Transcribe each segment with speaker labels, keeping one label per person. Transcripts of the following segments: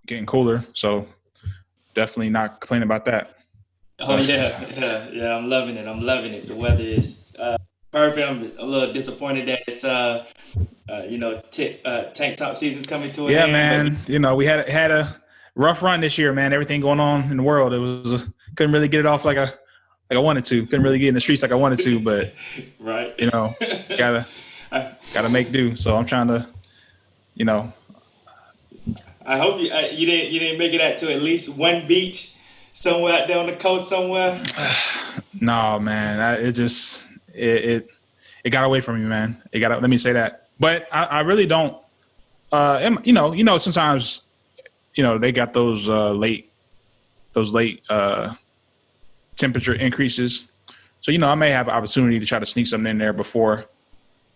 Speaker 1: getting cooler. So definitely not complaining about that.
Speaker 2: Oh
Speaker 1: So
Speaker 2: yeah. I'm loving it. I'm loving it. The weather is perfect. I'm a little disappointed that it's tank top season's coming to an
Speaker 1: yeah,
Speaker 2: end. But
Speaker 1: man. We had a rough run this year, man. Everything going on in the world, it was couldn't really get it off like I wanted to. Couldn't really get in the streets like I wanted to, but
Speaker 2: right.
Speaker 1: you know, gotta
Speaker 2: I,
Speaker 1: gotta make do. So I'm trying to, you know,
Speaker 2: I hope you didn't make it out to at least one beach somewhere out there on the coast somewhere.
Speaker 1: no, man. It it got away from me, man. It got let me say that. But I really don't. Sometimes they got those late temperature increases. So I may have an opportunity to try to sneak something in there before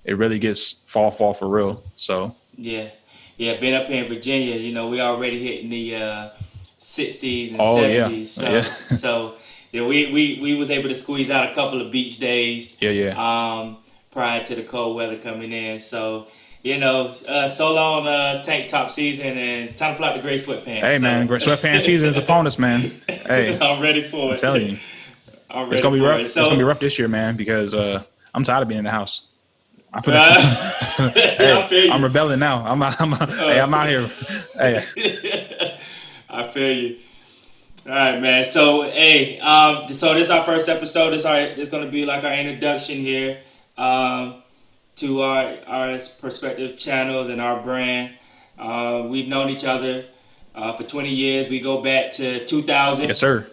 Speaker 1: it really gets fall for real. So
Speaker 2: Yeah, yeah. Being up here in Virginia, we already hitting the 60s and
Speaker 1: oh yeah,
Speaker 2: 70s.
Speaker 1: yeah,
Speaker 2: So yeah, we was able to squeeze out a couple of beach days
Speaker 1: yeah, yeah.
Speaker 2: prior to the cold weather coming in. So so long tank top season, and time to pull out the gray sweatpants.
Speaker 1: Hey man,
Speaker 2: So
Speaker 1: great sweatpants season is upon us, man. Hey,
Speaker 2: I'm ready for
Speaker 1: I'm telling
Speaker 2: it.
Speaker 1: you,
Speaker 2: I'm
Speaker 1: it's
Speaker 2: ready
Speaker 1: gonna be
Speaker 2: for
Speaker 1: rough.
Speaker 2: it.
Speaker 1: It's gonna be
Speaker 2: So
Speaker 1: rough this year, man, because I'm tired of being in the house. I'm gonna,
Speaker 2: I
Speaker 1: hey,
Speaker 2: feel
Speaker 1: I'm
Speaker 2: you.
Speaker 1: rebelling now. Hey,
Speaker 2: Uh,
Speaker 1: I'm out here. Hey,
Speaker 2: I feel you. All right, man. So, hey, so this is our first episode. This going to be like our introduction here to our perspective channels and our brand. We've known each other for 20 years. We go back to 2000.
Speaker 1: yes, sir.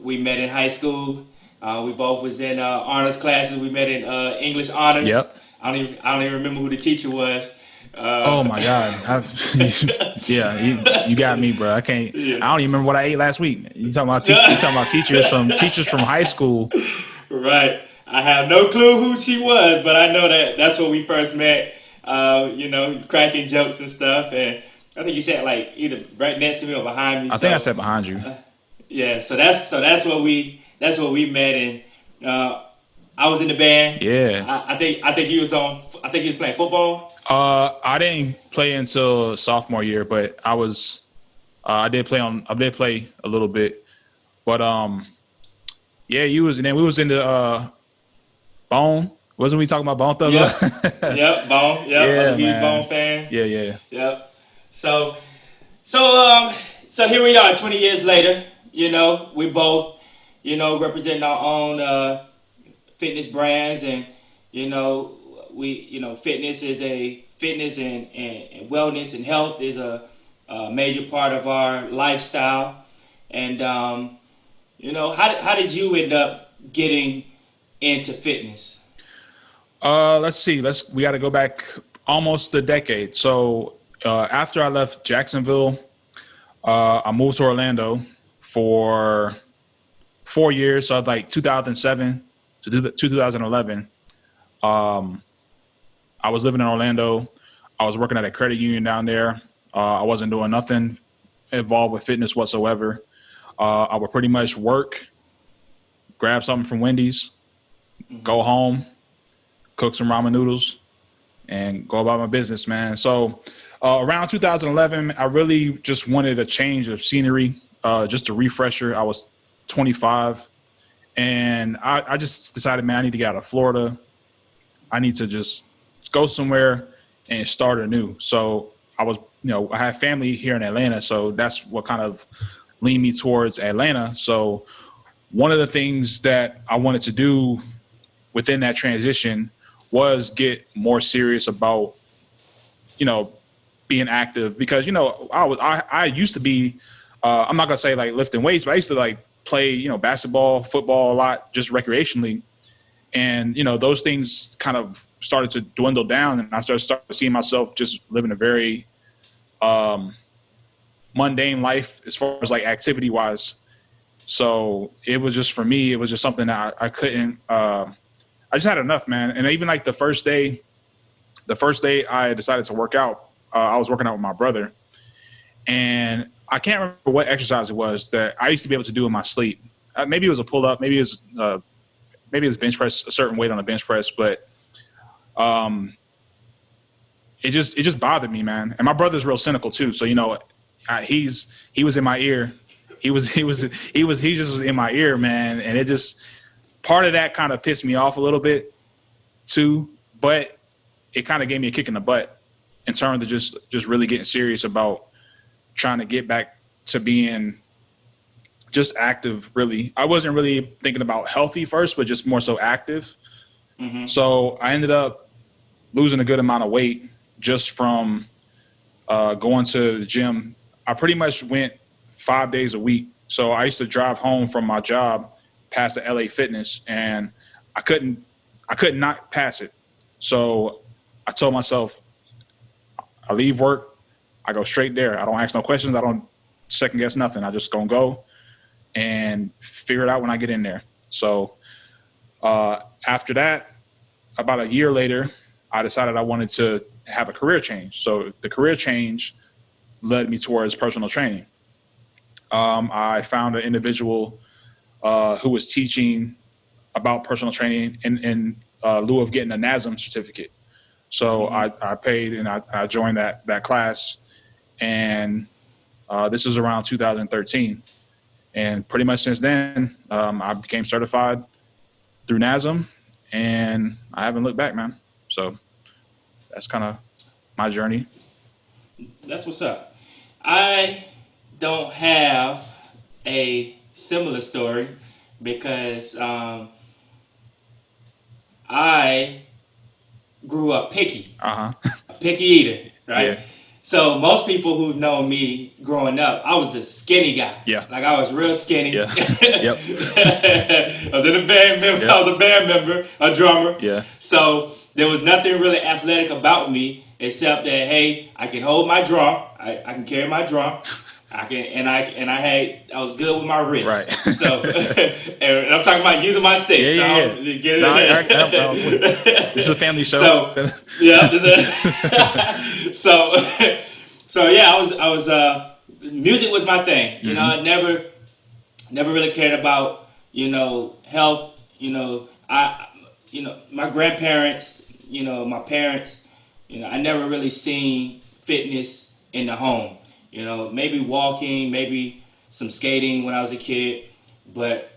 Speaker 2: We met in high school. We both was in honors classes. We met in English honors.
Speaker 1: Yep.
Speaker 2: I don't even remember who the teacher was.
Speaker 1: Oh
Speaker 2: Uh,
Speaker 1: my God. Yeah, you got me, bro. I can't.
Speaker 2: yeah.
Speaker 1: I don't even remember what I ate last week. You talking about You talking about teachers from high school?
Speaker 2: Right. I have no clue who she was, but I know that's where we first met. Cracking jokes and stuff, and I think you said like either right next to me or behind me.
Speaker 1: I think I
Speaker 2: So
Speaker 1: sat behind you.
Speaker 2: yeah, so that's what we met, and I was in the band.
Speaker 1: Yeah.
Speaker 2: I think he was on. I think he was playing football.
Speaker 1: I didn't play until sophomore year, but I did play a little bit, but yeah, you was and then we was in the Bone. Wasn't we talking about Bone
Speaker 2: Yep.
Speaker 1: Thugs?
Speaker 2: Yep. Bone. Yep. I was a
Speaker 1: Yeah,
Speaker 2: huge Bone
Speaker 1: man.
Speaker 2: fan.
Speaker 1: Yeah, yeah.
Speaker 2: Yep. So so here we are, 20 years later. We both representing our own fitness brands, and fitness and wellness and health is a major part of our lifestyle. And how did you end up getting into fitness?
Speaker 1: Let's see. We got to go back almost a decade. So after I left Jacksonville, I moved to Orlando for 4 years. So like 2007 to 2011. I was living in Orlando. I was working at a credit union down there. I wasn't doing nothing involved with fitness whatsoever. I would pretty much work, grab something from Wendy's,
Speaker 2: Hmm.
Speaker 1: go home, cook some ramen noodles, and go about my business, man. So around 2011, I really just wanted a change of scenery, just a refresher. I was 25, and I just decided, man, I need to get out of Florida. I need to just go somewhere and start anew. So I have family here in Atlanta, so that's what kind of leaned me towards Atlanta. So one of the things that I wanted to do within that transition was get more serious about, being active, because, I used to be, I'm not gonna say like lifting weights, but I used to like play, basketball, football a lot, just recreationally. And, those things kind of started to dwindle down, and I started seeing myself just living a very mundane life as far as like activity wise. So it was just, for me, it was just something that I couldn't, I just had enough, man. And even like the first day I decided to work out, I was working out with my brother, and I can't remember what exercise it was that I used to be able to do in my sleep. Maybe it was a pull up, maybe it's bench press, a certain weight on a bench press, but it just bothered me, man. And my brother's real cynical too, so he was in my ear. He just was in my ear, man. And it just, part of that kind of pissed me off a little bit too, but it kind of gave me a kick in the butt in terms of just really getting serious about trying to get back to being just active. Really, I wasn't really thinking about healthy first, but just more so active.
Speaker 2: Mm-hmm.
Speaker 1: So I ended up losing a good amount of weight just from going to the gym. I pretty much went 5 days a week. So I used to drive home from my job past the LA Fitness, and I could not pass it. So I told myself, I leave work, I go straight there. I don't ask no questions. I don't second guess nothing. I just gonna go and figure it out when I get in there. So after that, about a year later, I decided I wanted to have a career change. So the career change led me towards personal training. I found an individual who was teaching about personal training in lieu of getting a NASM certificate. So I paid and I joined that class. And this is around 2013. And pretty much since then, I became certified through NASM, and I haven't looked back, man. So that's kind of my journey.
Speaker 2: That's what's up. I don't have a similar story because I grew up picky. A picky eater, right?
Speaker 1: Yeah.
Speaker 2: So most people who've known me growing up, I was a skinny guy.
Speaker 1: Yeah.
Speaker 2: Like I was real skinny.
Speaker 1: Yeah. Yep.
Speaker 2: I was in a band member. Yep. I was a band member, a drummer.
Speaker 1: Yeah.
Speaker 2: So there was nothing really athletic about me except that, hey, I can hold my drum. I can carry my drum. I was good with my wrist.
Speaker 1: Right.
Speaker 2: So, and I'm talking about using my sticks.
Speaker 1: Yeah.
Speaker 2: Get it?
Speaker 1: No, this is a family show.
Speaker 2: So, yeah. So yeah, I was music was my thing. You know, I never really cared about, health. My grandparents, my parents, I never really seen fitness in the home. Maybe walking, maybe some skating when I was a kid, but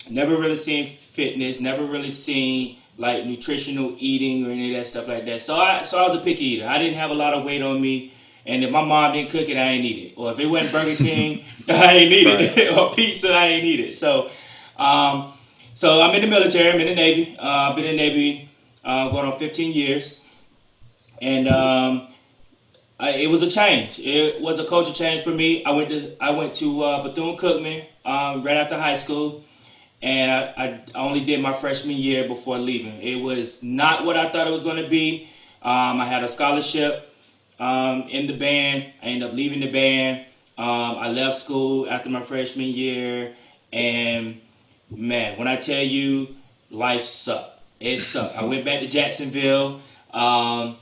Speaker 2: never really seen fitness, never really seen like nutritional eating or any of that stuff like that. So I was a picky eater. I didn't have a lot of weight on me, and if my mom didn't cook it, I ain't eat it. Or if it wasn't Burger King, I ain't eat it. Or pizza, I ain't eat it. So I'm in the military. I'm in the Navy. I've been in the Navy going on 15 years, and it was a change. It was a culture change for me. I went to Bethune-Cookman right after high school, and I only did my freshman year before leaving. It was not what I thought it was going to be. I had a scholarship in the band. I ended up leaving the band. I left school after my freshman year, and man, when I tell you, life sucked. It sucked. I went back to Jacksonville. I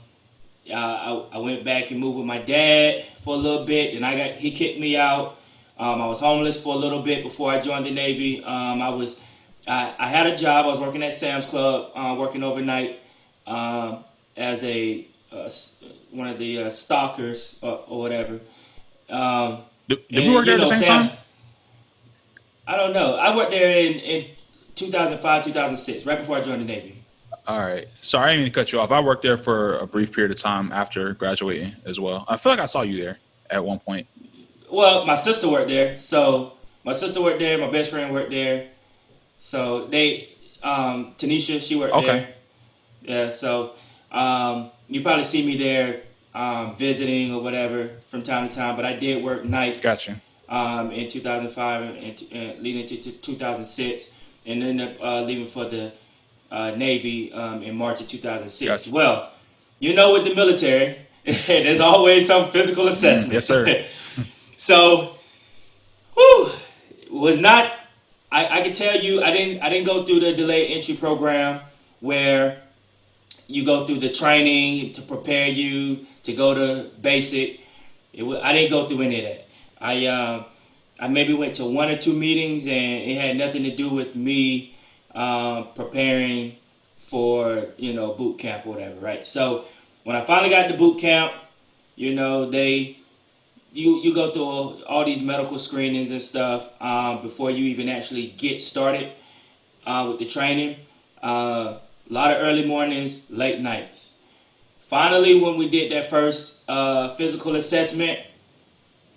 Speaker 2: went back and moved with my dad for a little bit. Then he kicked me out. I was homeless for a little bit before I joined the Navy. I had a job. I was working at Sam's Club, working overnight as one of the stalkers or whatever.
Speaker 1: Did we work there at the same time?
Speaker 2: I don't know. I worked there in 2005, 2006, right before I joined the Navy.
Speaker 1: All right. Sorry, I didn't mean to cut you off. I worked there for a brief period of time after graduating as well. I feel like I saw you there at one point.
Speaker 2: Well, my sister worked there. So my sister worked there. My best friend worked there. So Tanisha, she worked there. Yeah. So you probably see me there visiting or whatever from time to time. But I did work nights.
Speaker 1: Gotcha.
Speaker 2: In 2005 and leading to 2006, and ended up leaving for the Navy in March of 2006.
Speaker 1: Gotcha.
Speaker 2: Well, with the military, there's always some physical assessment.
Speaker 1: Yes, sir.
Speaker 2: So, was not. I can tell you, I didn't go through the delayed entry program where you go through the training to prepare you to go to basic. I didn't go through any of that. I maybe went to one or two meetings, and it had nothing to do with me preparing for boot camp or whatever, right? So when I finally got to boot camp, they you go through all these medical screenings and stuff before you even actually get started with the training. A lot of early mornings, late nights. Finally, when we did that first physical assessment,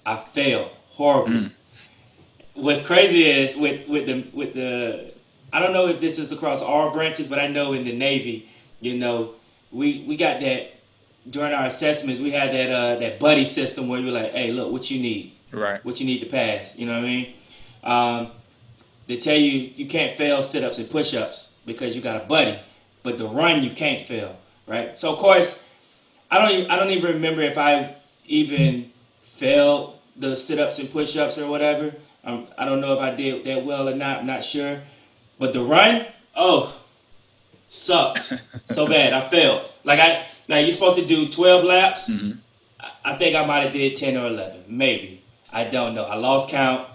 Speaker 2: I failed horribly. What's crazy is with the I don't know if this is across all branches, but I know in the Navy, we got that during our assessments. We had that buddy system where you're like, hey, look, what you need,
Speaker 1: right?
Speaker 2: What you need to pass. You know what I mean? They tell you can't fail sit-ups and push-ups because you got a buddy, but the run you can't fail, right? So of course, I don't even remember if I even failed the sit-ups and push-ups or whatever. I don't know if I did that well or not. I'm not sure. But the run, sucked so bad. I failed. Now you're supposed to do 12 laps.
Speaker 1: Mm-hmm.
Speaker 2: I think I might have did 10 or 11, maybe. I don't know. I lost count.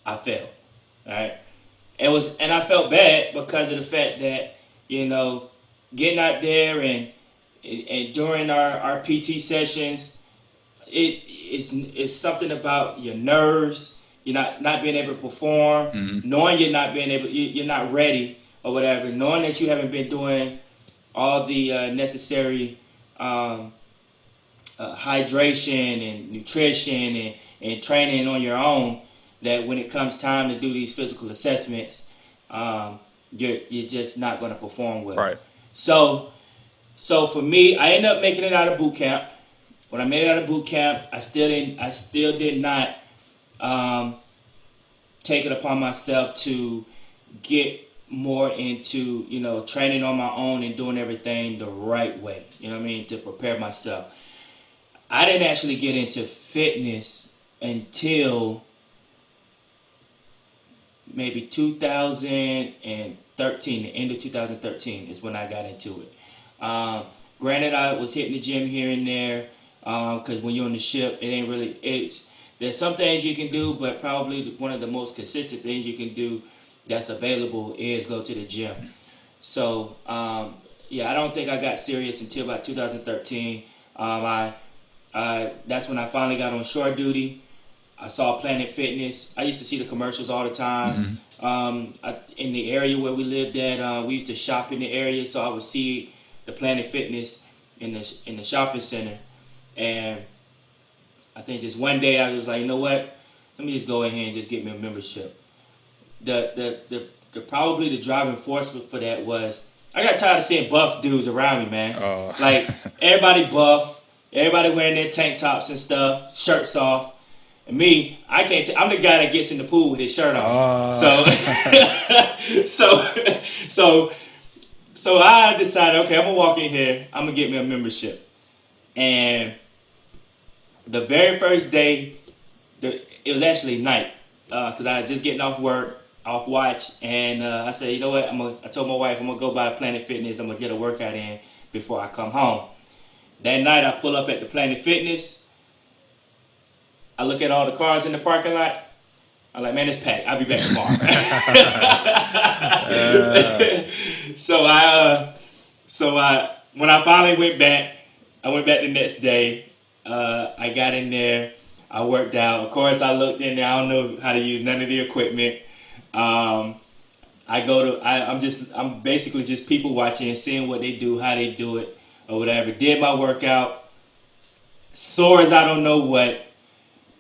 Speaker 2: I failed. All right. And I felt bad because of the fact that getting out there and during our PT sessions, it's something about your nerves. You're not being able to perform, knowing you're not ready or whatever, knowing that you haven't been doing all the necessary hydration and nutrition and training on your own, that when it comes time to do these physical assessments, you're just not going to perform well.
Speaker 1: Right.
Speaker 2: So for me, I ended up making it out of boot camp. When I made it out of boot camp, I still did not take it upon myself to get more into, training on my own and doing everything the right way, to prepare myself. I didn't actually get into fitness until maybe 2013, the end of 2013 is when I got into it. Granted, I was hitting the gym here and there, because when you're on the ship, it ain't really, there's some things you can do, but probably one of the most consistent things you can do that's available is go to the gym. So, I don't think I got serious until about 2013. That's when I finally got on shore duty. I saw Planet Fitness. I used to see the commercials all the time. In the area where we lived at, we used to shop in the area, so I would see the Planet Fitness in the shopping center. And I think just one day I was like, you know what? Let me just go ahead and just get me a membership. Probably the driving force for that was I got tired of seeing buff dudes around me, man. Like everybody buff, everybody wearing their tank tops and stuff, shirts off. And me, I can't. I'm the guy that gets in the pool with his shirt on. So I decided, okay, I'm gonna walk in here. I'm gonna get me a membership. And the very first day, it was actually night, because I was just getting off watch, and I said, you know what? I told my wife I'm gonna go by Planet Fitness. I'm gonna get a workout in before I come home. That night, I pull up at the Planet Fitness. I look at all the cars in the parking lot. I'm like, man, it's packed. I'll be back tomorrow. When I finally went back, I went back the next day. I got in there. I worked out. Of course, I looked in there. I don't know how to use none of the equipment. I'm basically just people watching and seeing what they do, how they do it, or whatever. Did my workout. Sore as I don't know what.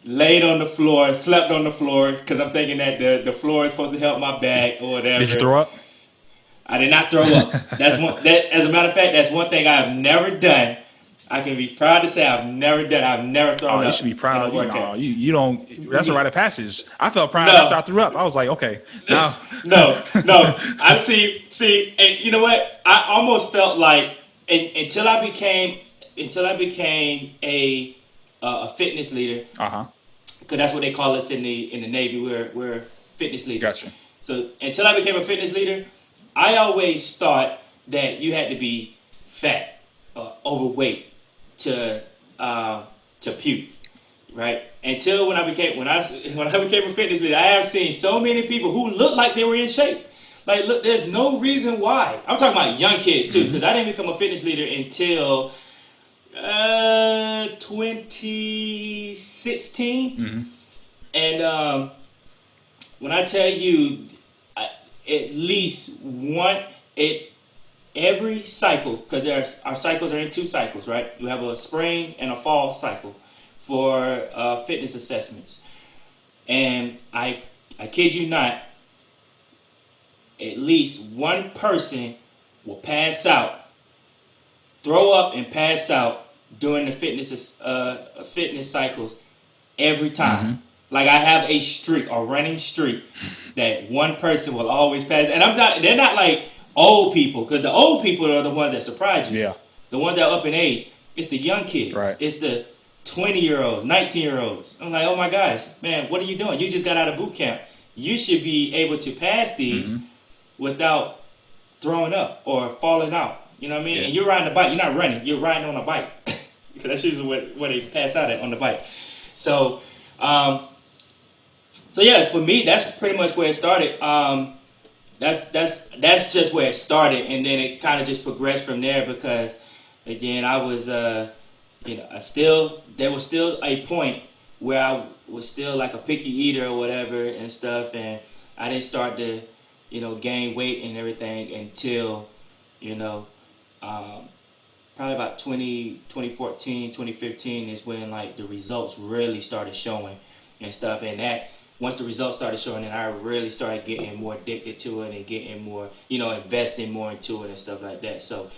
Speaker 2: Laid on the floor, slept on the floor, because I'm thinking that the floor is supposed to help my back or whatever.
Speaker 1: Did you throw up?
Speaker 2: I did not throw up. As a matter of fact, that's one thing I've never done. I can be proud to say I've never thrown up.
Speaker 1: You should be proud. You don't. That's a rite of passage. I felt proud after I threw up. I was like, okay, now.
Speaker 2: No. I see, and you know what? I almost felt like until I became a fitness leader. Because that's what they call us in the Navy. We're fitness leaders.
Speaker 1: Gotcha.
Speaker 2: So until I became a fitness leader, I always thought that you had to be fat, overweight to puke, right? Until when I became a fitness leader, I have seen so many people who look like they were in shape. Like, look, there's no reason why. I'm talking about young kids too, because I didn't become a fitness leader until 2016. 16. And when I tell you, at least every cycle, because our cycles are in 2 cycles, right? You have a spring and a fall cycle for fitness assessments. And I kid you not, at least one person will pass out, throw up and pass out during the fitness cycles every time. Like I have a running streak that one person will always pass. And they're not like old people, because the old people are the ones that surprise you.
Speaker 1: Yeah.
Speaker 2: The ones that are up in age. It's the young kids.
Speaker 1: Right.
Speaker 2: It's the 20-year-olds, 19-year-olds. I'm like, oh my gosh, man, what are you doing? You just got out of boot camp. You should be able to pass these without throwing up or falling out. You know what I mean?
Speaker 1: Yeah.
Speaker 2: And you're riding a bike. You're not running. You're riding on a bike. Because that's usually where they pass out at, on the bike. So, yeah, for me, that's pretty much where it started. That's just where it started, and then it kind of just progressed from there. Because, again, I was, there was still a point where I was still like a picky eater or whatever and stuff, and I didn't start to, gain weight and everything until, probably about 2014, 2015 is when like the results really started showing and stuff. And that once the results started showing, then I really started getting more addicted to it and getting more, investing more into it and stuff like that. So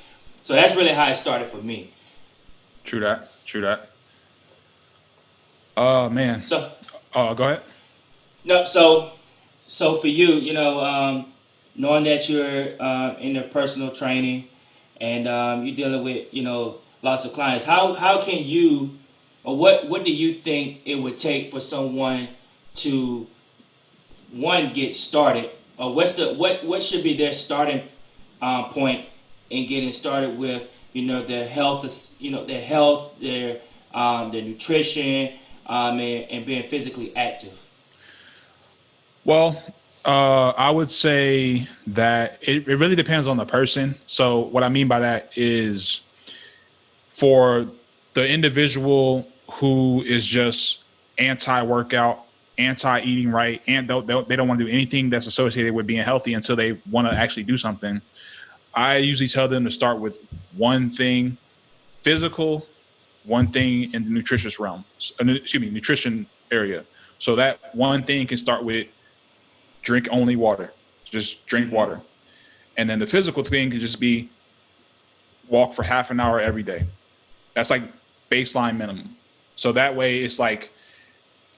Speaker 2: that's really how it started for me.
Speaker 1: True that. Oh man.
Speaker 2: So.
Speaker 1: Go ahead.
Speaker 2: No. So for you, knowing that you're in the personal training and you're dealing with, lots of clients, how can you, or what do you think it would take for someone to, one, get started, or what should be their starting point in getting started with, their health, their nutrition, and being physically active?
Speaker 1: Well, I would say that it really depends on the person. So what I mean by that is for the individual who is just anti-workout, anti-eating right, and they don't want to do anything that's associated with being healthy until they want to actually do something, I usually tell them to start with one thing physical, one thing in the nutritious realm, nutrition area. So that one thing can start with drink only water, just drink water. And then the physical thing can just be walk for half an hour every day. That's like baseline minimum. So that way it's like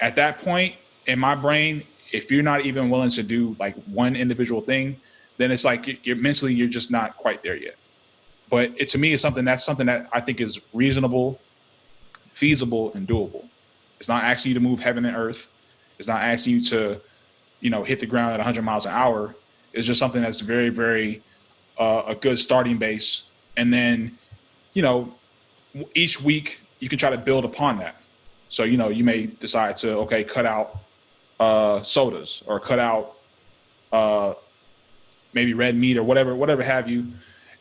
Speaker 1: at that point in my brain, if you're not even willing to do like one individual thing, then it's like you're mentally, you're just not quite there yet. But to me, it's something that I think is reasonable, feasible, and doable. It's not asking you to move heaven and earth. It's not asking you to, hit the ground at 100 miles an hour. It's just something that's very, very a good starting base. And then, each week you can try to build upon that. So, you may decide to, cut out sodas or cut out maybe red meat or whatever have you.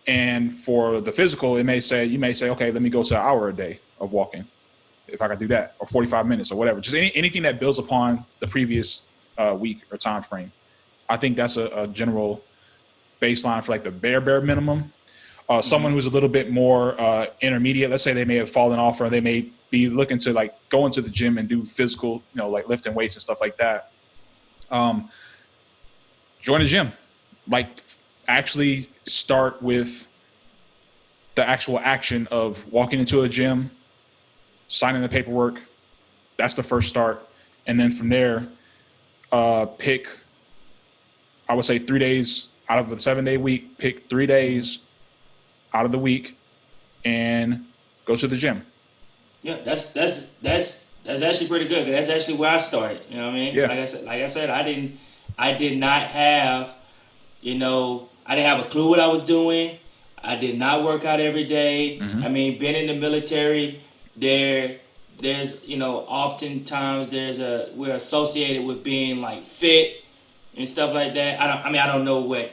Speaker 1: And for the physical, you may say, okay, let me go to an hour a day of walking, if I could do that, or 45 minutes or whatever. Just anything that builds upon the previous week or time frame. I think that's a general baseline for like the bare minimum. Someone who's a little bit more intermediate, let's say they may have fallen off, or they may be looking to like go into the gym and do physical, like lifting weights and stuff like that. Join a gym. Like actually start with the actual action of walking into a gym, signing the paperwork. That's the first start. And then from there, pick, I would say 3 days out of a 7-day week, pick 3 days out of the week and go to the gym.
Speaker 2: Yeah, that's actually pretty good. 'Cause that's actually where I started. You know what I mean?
Speaker 1: Yeah.
Speaker 2: Like I said, I did not have, I didn't have a clue what I was doing. I did not work out every day. I mean, being in the military, there's oftentimes we're associated with being like fit and stuff like that. I don't know what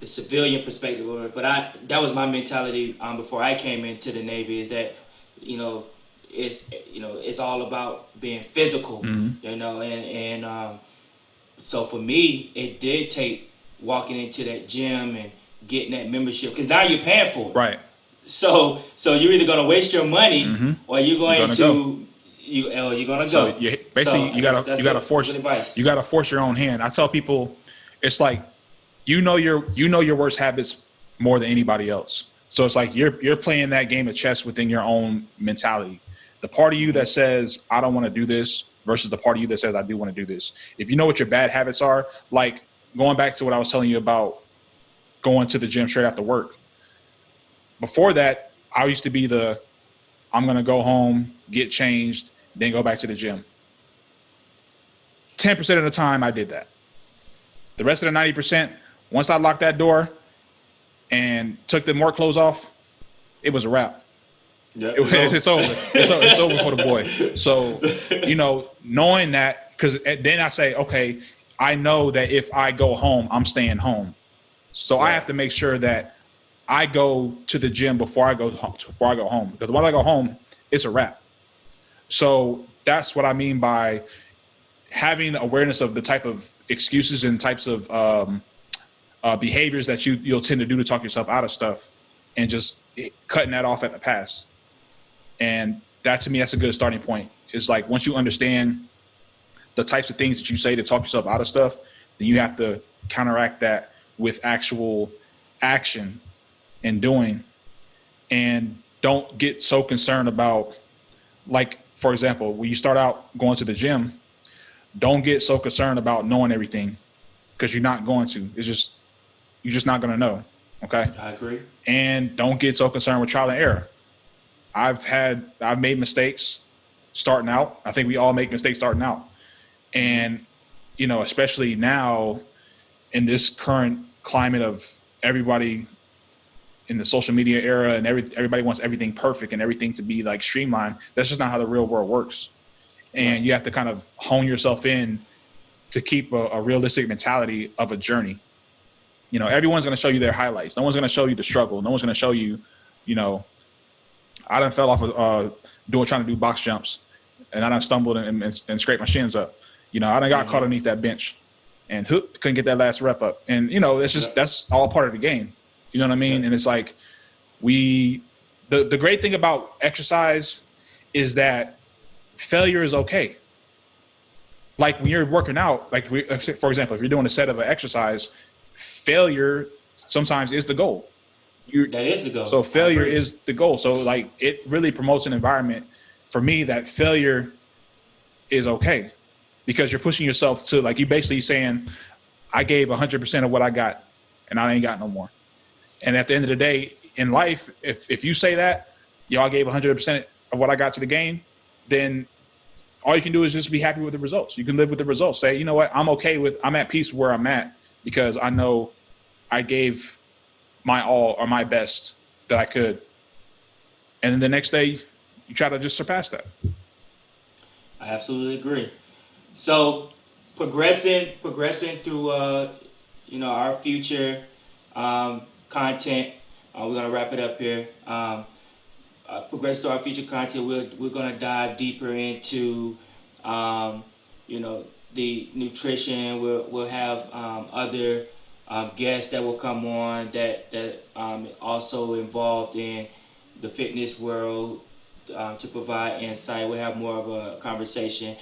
Speaker 2: the civilian perspective was, but that was my mentality before I came into the Navy, is that it's all about being physical, and so for me, it did take walking into that gym and getting that membership, because now you're paying for it.
Speaker 1: Right.
Speaker 2: So you're either gonna waste your money or you're going to you're gonna
Speaker 1: So
Speaker 2: go.
Speaker 1: you gotta force your own hand. I tell people, it's like you know your worst habits more than anybody else. So it's like you're playing that game of chess within your own mentality. The part of you that says I don't want to do this versus the part of you that says I do want to do this. If you know what your bad habits are, like going back to what I was telling you about going to the gym straight after work. Before that, I used to be I'm going to go home, get changed, then go back to the gym. 10% of the time I did that. The rest of the 90%, once I locked that door and took the more clothes off, it was a wrap. Yeah, it's over. It's over for the boy. So, knowing that, because then I say, okay, I know that if I go home, I'm staying home. So I have to make sure that I go to the gym before I go home. Because when I go home, it's a wrap. So that's what I mean by having awareness of the type of excuses and types of behaviors that you'll tend to do to talk yourself out of stuff, and just cutting that off at the pass. And that, to me, that's a good starting point. It's like once you understand the types of things that you say to talk yourself out of stuff, then you have to counteract that with actual action and doing. And don't get so concerned about, like, for example, when you start out going to the gym, don't get so concerned about knowing everything, because you're not going to. You're just not going to know. Okay.
Speaker 2: I agree.
Speaker 1: And don't get so concerned with trial and error. I've made mistakes starting out. I think we all make mistakes starting out. And, especially now in this current climate of everybody in the social media era, and everybody wants everything perfect and everything to be like streamlined. That's just not how the real world works. And you have to kind of hone yourself in to keep a realistic mentality of a journey. Everyone's going to show you their highlights. No one's going to show you the struggle. No one's going to show you, I done fell off of trying to do box jumps, and I done stumbled and scraped my shins up. I done got caught underneath that bench and couldn't get that last rep up. And, it's just, that's all part of the game. You know what I mean? Yeah. And it's like the great thing about exercise is that failure is okay. Like when you're working out, like for example, if you're doing a set of an exercise, failure sometimes is the goal.
Speaker 2: That is the goal.
Speaker 1: So failure is the goal. So like it really promotes an environment for me that failure is okay, because you're pushing yourself to, like, you basically saying, I gave 100% of what I got and I ain't got no more. And at the end of the day in life, if you say that, I gave 100% of what I got to the game, then all you can do is just be happy with the results. You can live with the results. Say, you know what, I'm at peace where I'm at, because I know I gave my all or my best that I could. And then the next day you try to just surpass that.
Speaker 2: I absolutely agree. So progressing through our future content, we're gonna wrap it up here. Progress to our future content, we're gonna dive deeper into the nutrition. We'll have other guests that will come on that also involved in the fitness world to provide insight. We'll have more of a conversation.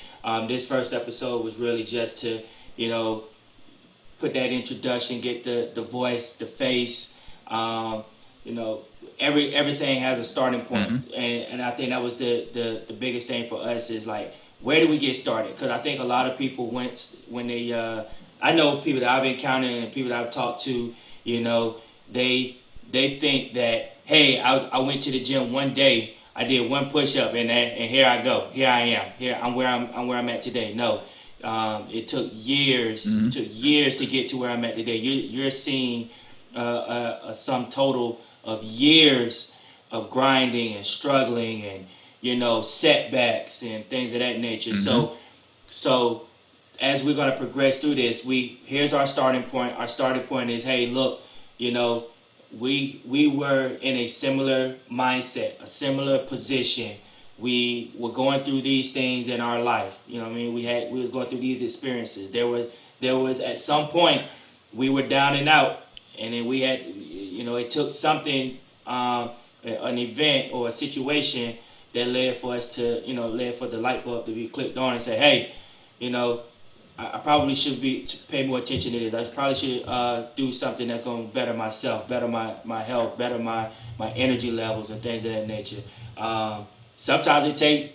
Speaker 2: This first episode was really just to put that introduction, get the voice, the face. Everything has a starting point. Mm-hmm. and I think that was the biggest thing for us, is like, where do we get started? Because I think a lot of people when they I know people that I've encountered and people that I've talked to, they think that, hey, I went to the gym one day, I did one push-up, and here I go, here I am, I'm where I'm at today. No, it took years. Mm-hmm. It took years to get to where I'm at today. You're seeing a sum total of years of grinding and struggling and setbacks and things of that nature. Mm-hmm. So as we're going to progress through this, here's our starting point. Our starting point is, hey, look, we were in a similar mindset, a similar position we were going through these things in our life. You know what I mean? We was going through these experiences. There was at some point we were down and out, and then we had, you know, it took something, an event or a situation that led for us to, you know, led for the light bulb to be clicked on and say, hey, you know, I probably should pay more attention to this. I probably should do something that's going to better myself, better my health, better my energy levels and things of that nature. Sometimes it takes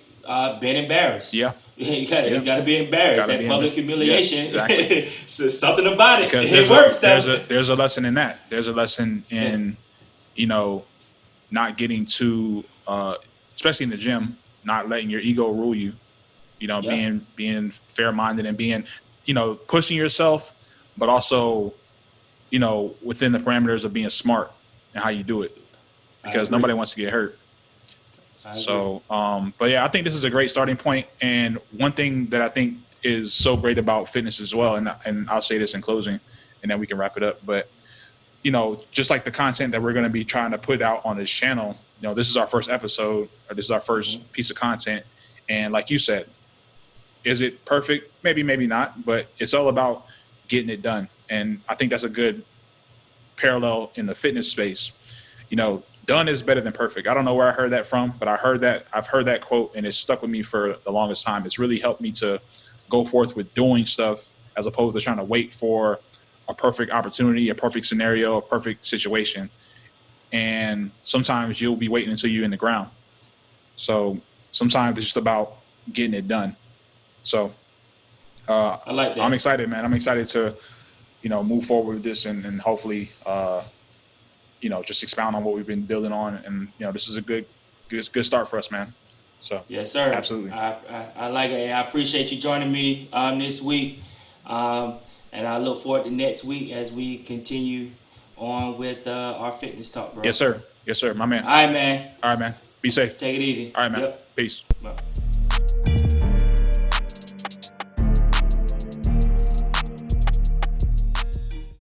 Speaker 2: being embarrassed.
Speaker 1: Yeah.
Speaker 2: You gotta be embarrassed. That public humiliation.
Speaker 1: Yeah, exactly.
Speaker 2: So something about it.
Speaker 1: Because
Speaker 2: it works.
Speaker 1: There's a lesson in that. There's a lesson in, you know, not getting too, especially in the gym, not letting your ego rule you. You know, being fair-minded and being, you know, pushing yourself, but also, you know, within the parameters of being smart and how you do it, because nobody wants to get hurt. So, but yeah, I think this is a great starting point. And one thing that I think is so great about fitness as well, and I'll say this in closing, and then we can wrap it up. But, you know, just like the content that we're going to be trying to put out on this channel, you know, this is our first episode, or this is our first piece of content. And like you said, is it perfect? Maybe, maybe not, but it's all about getting it done. And I think that's a good parallel in the fitness space. You know, done is better than perfect. I don't know where I heard that from, but I've heard that quote, and it's stuck with me for the longest time. It's really helped me to go forth with doing stuff as opposed to trying to wait for a perfect opportunity, a perfect scenario, a perfect situation. And sometimes you'll be waiting until you're in the ground. So sometimes it's just about getting it done. So
Speaker 2: I like that.
Speaker 1: I'm excited, man. I'm excited to, you know, move forward with this and hopefully, you know, just expound on what we've been building on. And, you know, this is a good start for us, man. So
Speaker 2: yes, sir.
Speaker 1: Absolutely.
Speaker 2: I like it. I appreciate you joining me this week. And I look forward to next week as we continue on with our fitness talk, bro.
Speaker 1: Yes, sir. Yes, sir. My man.
Speaker 2: All right, man.
Speaker 1: All right, man. Be safe.
Speaker 2: Take it easy.
Speaker 1: All right, man.
Speaker 2: Yep.
Speaker 1: Peace.
Speaker 2: Bye.